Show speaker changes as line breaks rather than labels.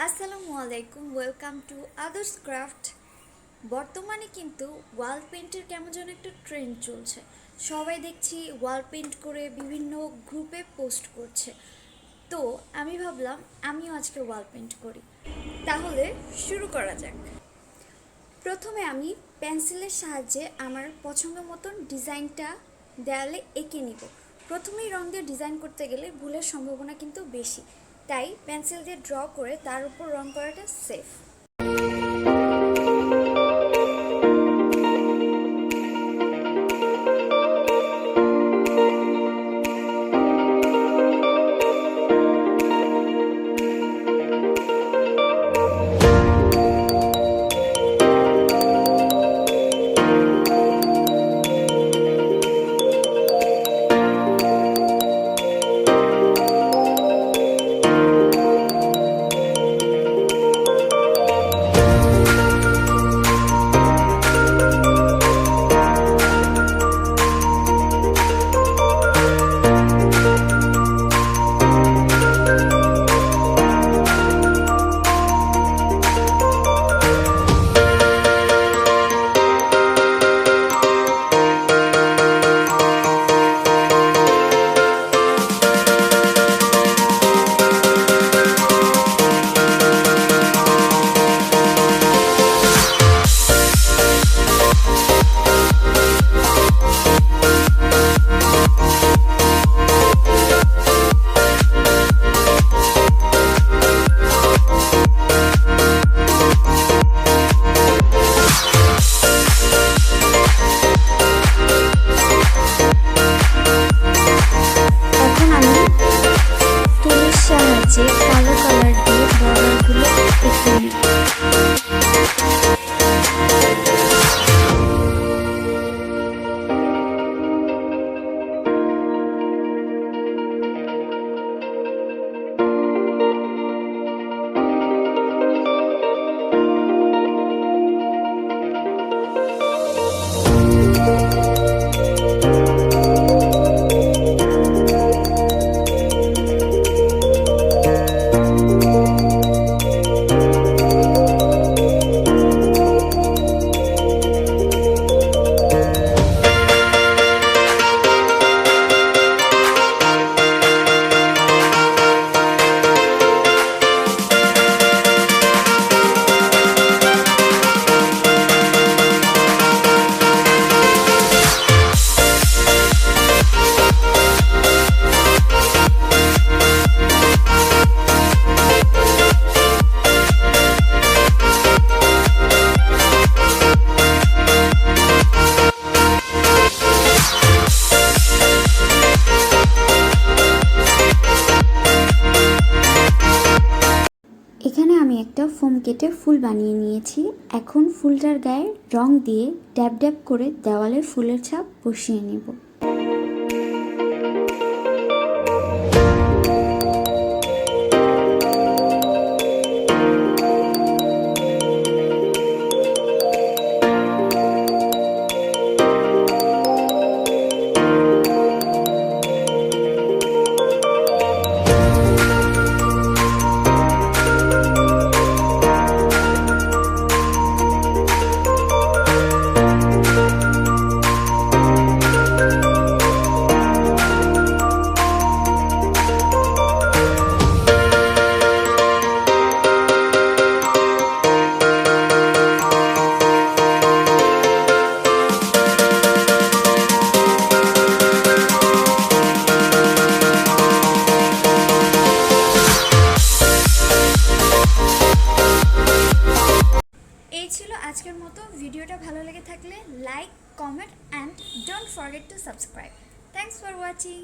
আসসালামু আলাইকুম, welcome to others craft. বর্তমানে কিন্তু ওয়াল পেন্টের কেমন যেন একটা ট্রেন্ড চলছে। সবাই দেখছি ওয়াল পেন্ট করে বিভিন্ন গ্রুপে পোস্ট করছে। তো আমি ভাবলাম আমিও আজকে ওয়াল পেন্ট করি। তাহলে শুরু করা যাক। প্রথমে আমি পেন্সিলের সাহায্যে আমার পছন্দ মতন ডিজাইনটা দেয়ালে এঁকে নিব। প্রথমেই রং দিয়ে ডিজাইন করতে গেলে ভুলের সম্ভাবনা কিন্তু বেশি, তাই পেন্সিল দিয়ে ড্র করে তার উপর রং করাটা সেফ। কালো কালার দিয়ে বর্ডারগুলো এঁকে নিই। এখানে আমি একটা ফোম কেটে ফুল বানিয়ে নিয়েছি। এখন ফুলটার গায়ে রং দিয়ে ড্যাব ড্যাব করে দেওয়ালে ফুলের ছাপ বসিয়ে নেব। এই ছিল আজকের মতো। ভিডিওটা ভালো লেগে থাকলে like, comment and don't forget to subscribe. Thanks for watching.